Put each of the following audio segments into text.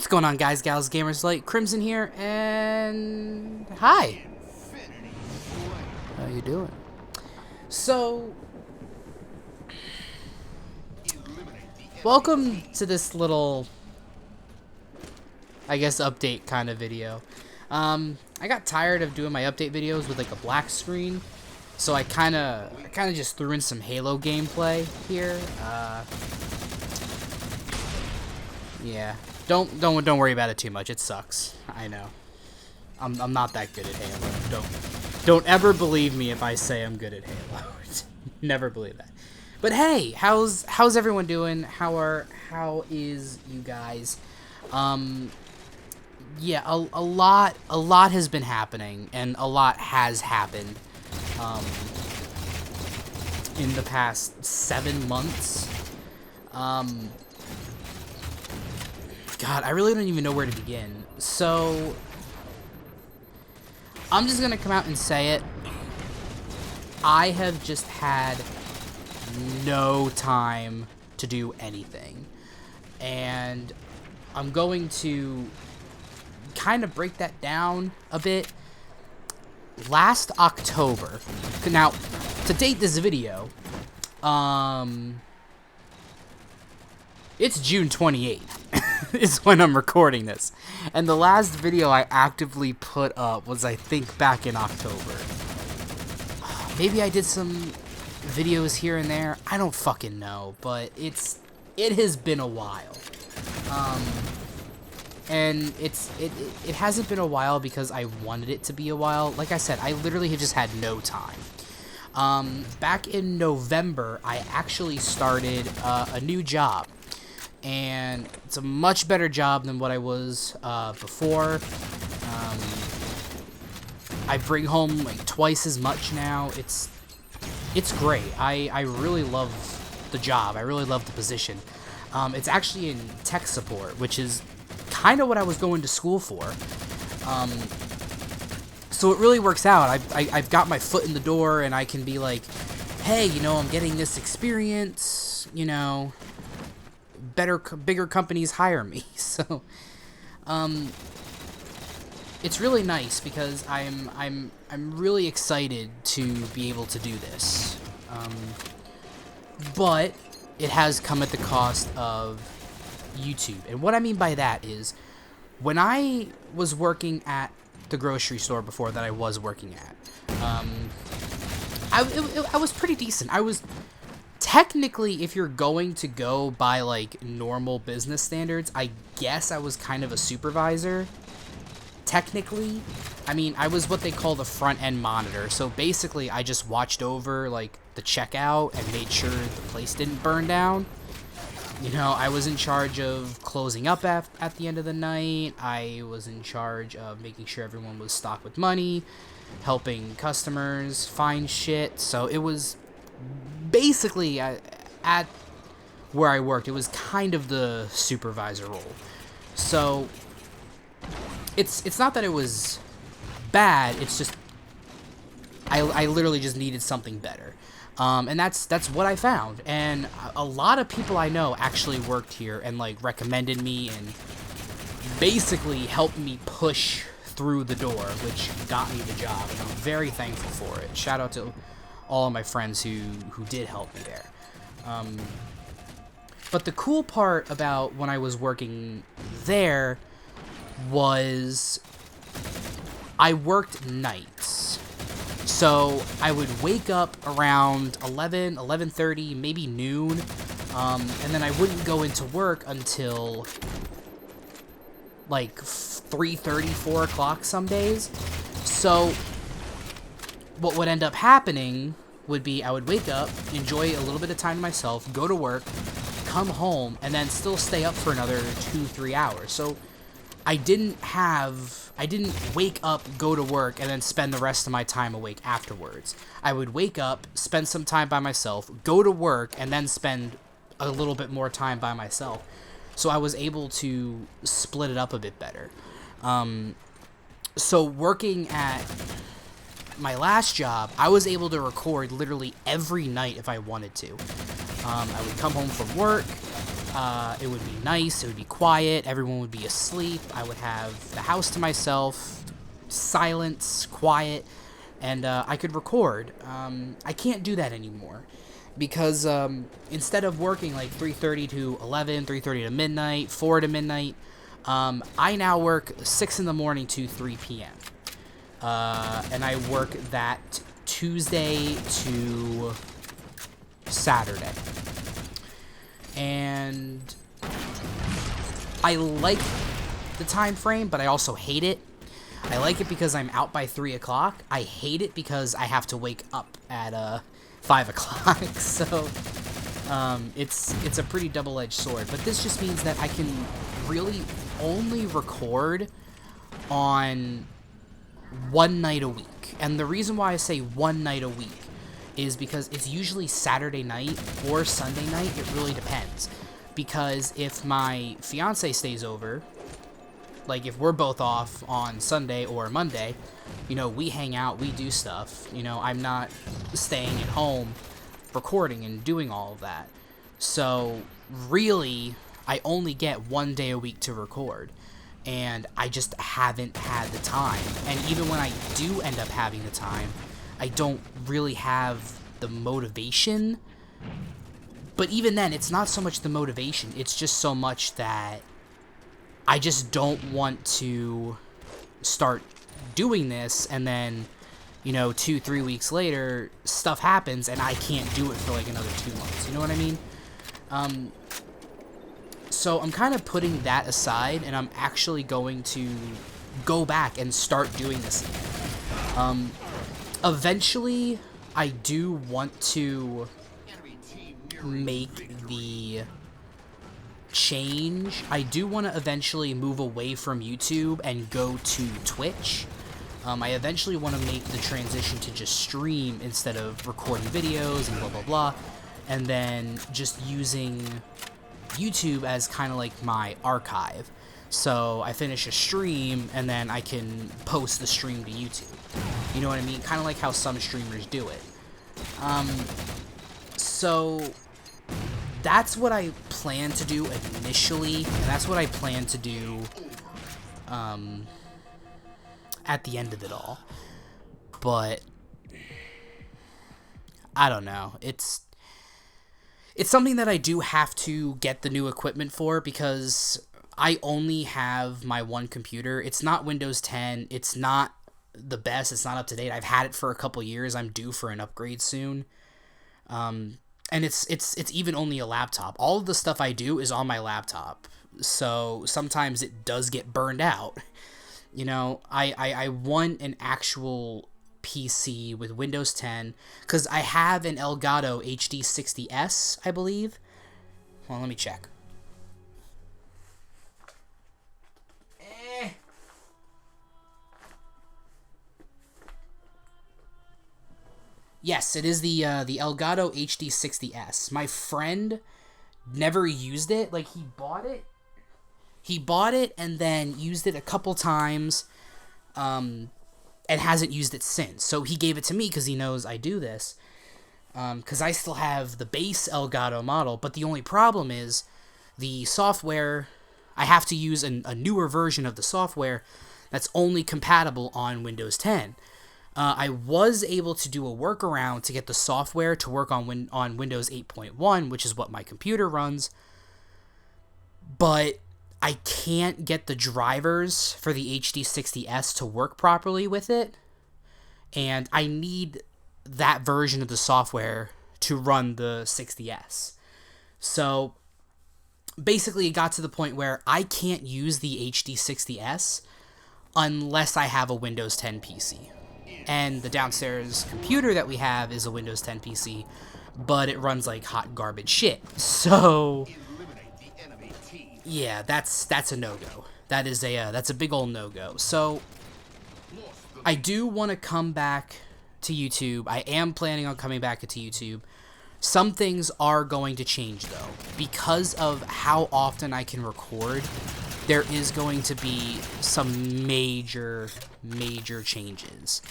What's going on, guys, gals, gamers, like Crimson here, and hi. How you doing? So, welcome to this little, I guess, update kind of video. I got tired of doing my update videos with like a black screen, so I kind of just threw in some Halo gameplay here. Yeah. Don't worry about it too much. It sucks. I know. I'm not that good at Halo. Don't ever believe me if I say I'm good at Halo. Never believe that. But hey, how's everyone doing? How is you guys? Yeah, a lot has been happening, and a lot has happened in the past 7 months. God, I really don't even know where to begin. So, I'm just gonna come out and say it. I have just had no time to do anything. And I'm going to kind of break that down a bit. Last October, now, to date this video, it's June 28th. Is when I'm recording this, and the last video I actively put up was, I think, back in October. Maybe I did some videos here and there, I don't fucking know, but it has been a while. And it hasn't been a while because I wanted it to be a while. Like I said, I literally have just had no time. Back in November, I actually started a new job. And it's a much better job than what I was before. I bring home like twice as much now. It's great. I really love the job. I really love the position. It's actually in tech support, which is kind of what I was going to school for. So it really works out. I've got my foot in the door, and I can be like, hey, you know, I'm getting this experience, you know. Bigger companies hire me, so it's really nice because I'm really excited to be able to do this, but it has come at the cost of YouTube. And what I mean by that is, when I was working at the grocery store before that I was working at, I was pretty decent. I was technically, if you're going to go by like normal business standards, I guess I was kind of a supervisor. Technically, I mean, I was what they call the front end monitor. So basically, I just watched over like the checkout and made sure the place didn't burn down. You know, I was in charge of closing up at the end of the night. I was in charge of making sure everyone was stocked with money, helping customers find shit. So it was basically, at where I worked, it was kind of the supervisor role. So it's not that it was bad, it's just I literally just needed something better. And that's what I found. And a lot of people I know actually worked here and like recommended me and basically helped me push through the door, which got me the job, and I'm very thankful for it. Shout out to all of my friends who did help me there. But the cool part about when I was working there was I worked nights. So I would wake up around 11, 11:30, maybe noon, and then I wouldn't go into work until like 3:30, 4 o'clock some days. So what would end up happening would be I would wake up, enjoy a little bit of time to myself, go to work, come home, and then still stay up for another 2-3 hours. So I didn't wake up, go to work, and then spend the rest of my time awake afterwards. I would wake up, spend some time by myself, go to work, and then spend a little bit more time by myself. So I was able to split it up a bit better. So working at my last job, I was able to record literally every night if I wanted to. I would come home from work, It would be nice, it would be quiet, everyone would be asleep, I would have the house to myself, silence, quiet, and I could record. I can't do that anymore, because instead of working like 3:30 to 11, 3:30 to midnight, 4 to midnight, I now work 6 in the morning to 3 p.m. And I work that Tuesday to Saturday. And I like the time frame, but I also hate it. I like it because I'm out by 3 o'clock. I hate it because I have to wake up at 5 o'clock. So it's a pretty double-edged sword. But this just means that I can really only record on one night a week. And the reason why I say one night a week is because it's usually Saturday night or Sunday night. It really depends. Because if my fiance stays over, like if we're both off on Sunday or Monday, you know, we hang out, we do stuff. You know, I'm not staying at home recording and doing all of that. So really, I only get one day a week to record. And I just haven't had the time. And even when I do end up having the time, I don't really have the motivation. But even then, it's not so much the motivation. It's just so much that I just don't want to start doing this. And then, you know, 2-3 weeks later, stuff happens and I can't do it for like another 2 months. You know what I mean? So I'm kind of putting that aside, and I'm actually going to go back and start doing this again. Eventually, I do want to make the change. I do want to eventually move away from YouTube and go to Twitch. I eventually want to make the transition to just stream instead of recording videos and blah, blah, blah. And then just using YouTube as kind of like my archive. So I finish a stream and then I can post the stream to YouTube. You know what I mean? Kind of like how some streamers do it. So that's what I plan to do initially, and that's what I plan to do at the end of it all. But I don't know. It's something that I do have to get the new equipment for, because I only have my one computer. It's not Windows 10. It's not the best. It's not up to date. I've had it for a couple years. I'm due for an upgrade soon. And it's even only a laptop. All of the stuff I do is on my laptop. So sometimes it does get burned out. You know, I want an actual PC with Windows 10, because I have an Elgato HD60S, I believe. Well, let me check. Yes, it is the Elgato HD60S. My friend never used it. Like, he bought it and then used it a couple times, and hasn't used it since. So he gave it to me because he knows I do this. Because I still have the base Elgato model, but the only problem is the software. I have to use a newer version of the software that's only compatible on Windows 10. I was able to do a workaround to get the software to work on Windows 8.1, which is what my computer runs, but I can't get the drivers for the HD60S to work properly with it, and I need that version of the software to run the 60S. So basically, it got to the point where I can't use the HD60S unless I have a Windows 10 PC. And the downstairs computer that we have is a Windows 10 PC, but it runs like hot garbage shit. So yeah, that's a no-go. That's a big old no-go. So I do want to come back to YouTube. I am planning on coming back to YouTube. Some things are going to change, though. Because of how often I can record, there is going to be some major changes.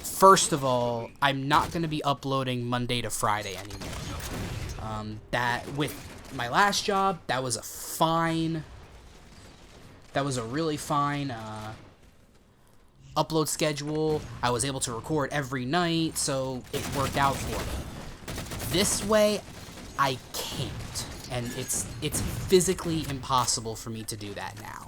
First of all, I'm not going to be uploading Monday to Friday anymore. That my last job, that was a really fine upload schedule. I was able to record every night, so it worked out for me. This way, I can't, and it's physically impossible for me to do that now,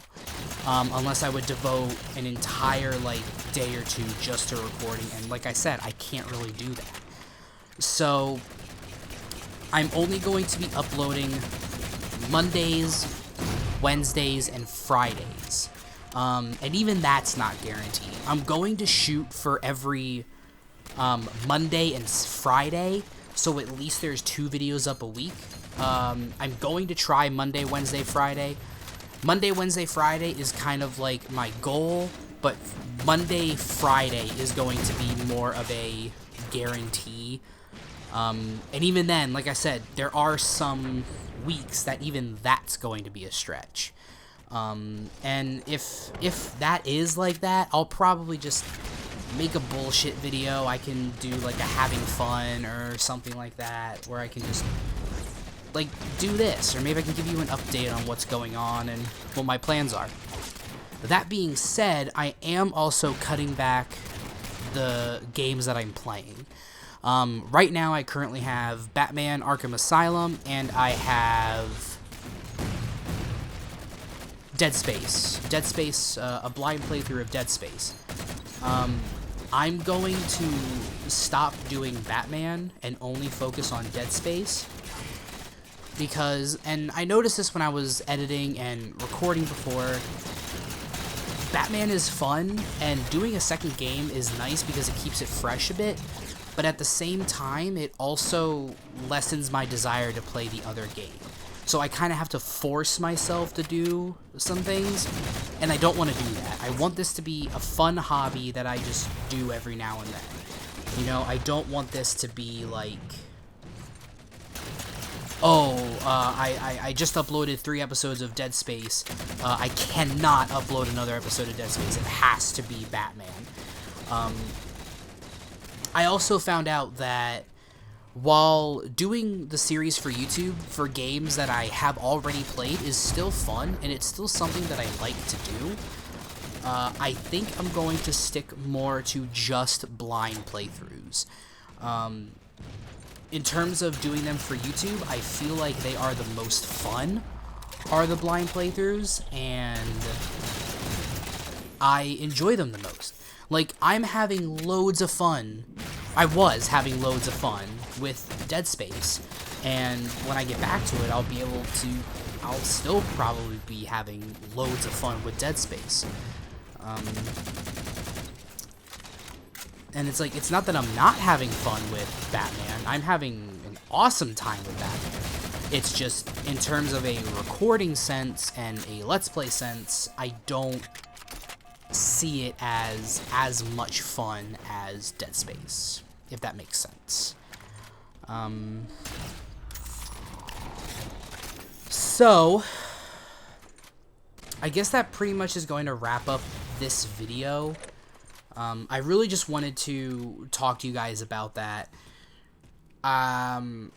unless I would devote an entire like day or two just to recording, and like I said, I can't really do that. So I'm only going to be uploading Mondays, Wednesdays, and Fridays. And even that's not guaranteed. I'm going to shoot for every Monday and Friday, so at least there's 2 videos up a week. I'm going to try Monday, Wednesday, Friday. Monday, Wednesday, Friday is kind of like my goal, but Monday, Friday is going to be more of a guarantee. And even then, like I said, there are some weeks that even that's going to be a stretch. And if that is like that, I'll probably just make a bullshit video. I can do like a having fun or something like that, where I can just like do this, or maybe I can give you an update on what's going on and what my plans are. That being said, I am also cutting back the games that I'm playing. Right now I currently have Batman Arkham Asylum, and I have Dead Space. A blind playthrough of Dead Space. I'm going to stop doing Batman and only focus on Dead Space. Because, and I noticed this when I was editing and recording before, Batman is fun, and doing a second game is nice because it keeps it fresh a bit, but at the same time, it also lessens my desire to play the other game. So I kind of have to force myself to do some things, and I don't want to do that. I want this to be a fun hobby that I just do every now and then. You know, I don't want this to be like, oh, I just uploaded 3 episodes of Dead Space. I cannot upload another episode of Dead Space. It has to be Batman. I also found out that while doing the series for YouTube for games that I have already played is still fun, and it's still something that I like to do, I think I'm going to stick more to just blind playthroughs. In terms of doing them for YouTube, I feel like they are the most fun, are the blind playthroughs, and I enjoy them the most. Like, I'm having loads of fun. I was having loads of fun with Dead Space, and when I get back to it, I'll still probably be having loads of fun with Dead Space. And it's like, it's not that I'm not having fun with Batman. I'm having an awesome time with Batman. It's just, in terms of a recording sense and a Let's Play sense, I don't see it as much fun as Dead Space, if that makes sense. So, I guess that pretty much is going to wrap up this video. I really just wanted to talk to you guys about that. I'm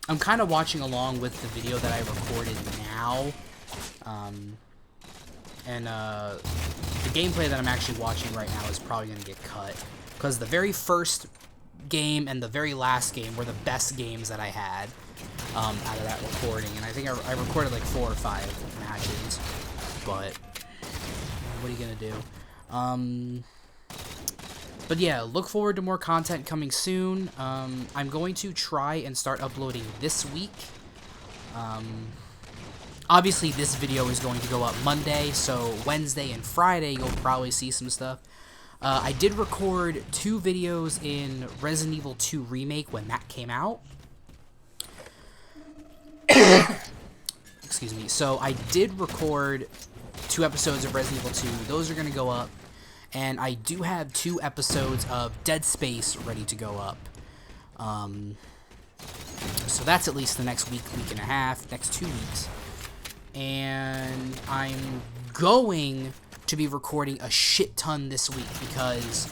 kind of watching along with the video that I recorded now. And the gameplay that I'm actually watching right now is probably going to get cut, because the very first game and the very last game were the best games that I had out of that recording, and I think I recorded like 4 or 5 matches, but what are you going to do? But yeah, look forward to more content coming soon. I'm going to try and start uploading this week. Obviously, this video is going to go up Monday, so Wednesday and Friday you'll probably see some stuff. I did record 2 videos in Resident Evil 2 Remake when that came out. Excuse me. So I did record 2 episodes of Resident Evil 2. Those are going to go up. And I do have 2 episodes of Dead Space ready to go up. So that's at least the next week and a half, next 2 weeks. And I'm going to be recording a shit ton this week, because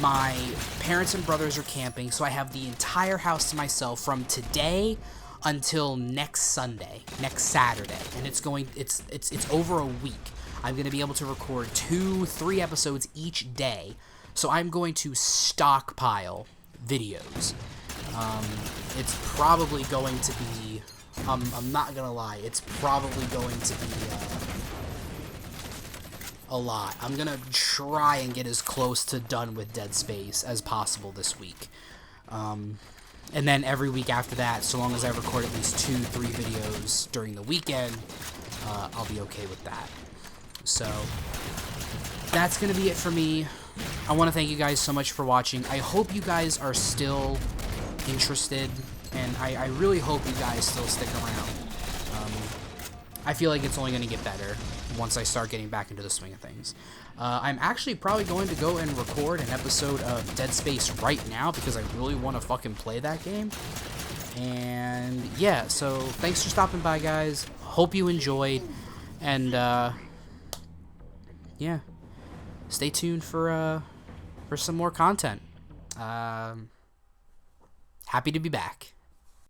My parents and brothers are camping, so I have the entire house to myself from today until next Saturday, and it's over a week. I'm gonna be able to record 2-3 episodes each day, so I'm going to stockpile videos. It's probably going to be, I'm not gonna lie, it's probably going to be a lot. I'm gonna try and get as close to done with Dead Space as possible this week. And then every week after that, so long as I record at least 2-3 videos during the weekend, I'll be okay with that. So, that's gonna be it for me. I want to thank you guys so much for watching. I hope you guys are still interested, and I really hope you guys still stick around. I feel like it's only going to get better once I start getting back into the swing of things. I'm actually probably going to go and record an episode of Dead Space right now because I really want to fucking play that game. And yeah, so thanks for stopping by, guys. Hope you enjoyed, and yeah, stay tuned for some more content. Happy to be back.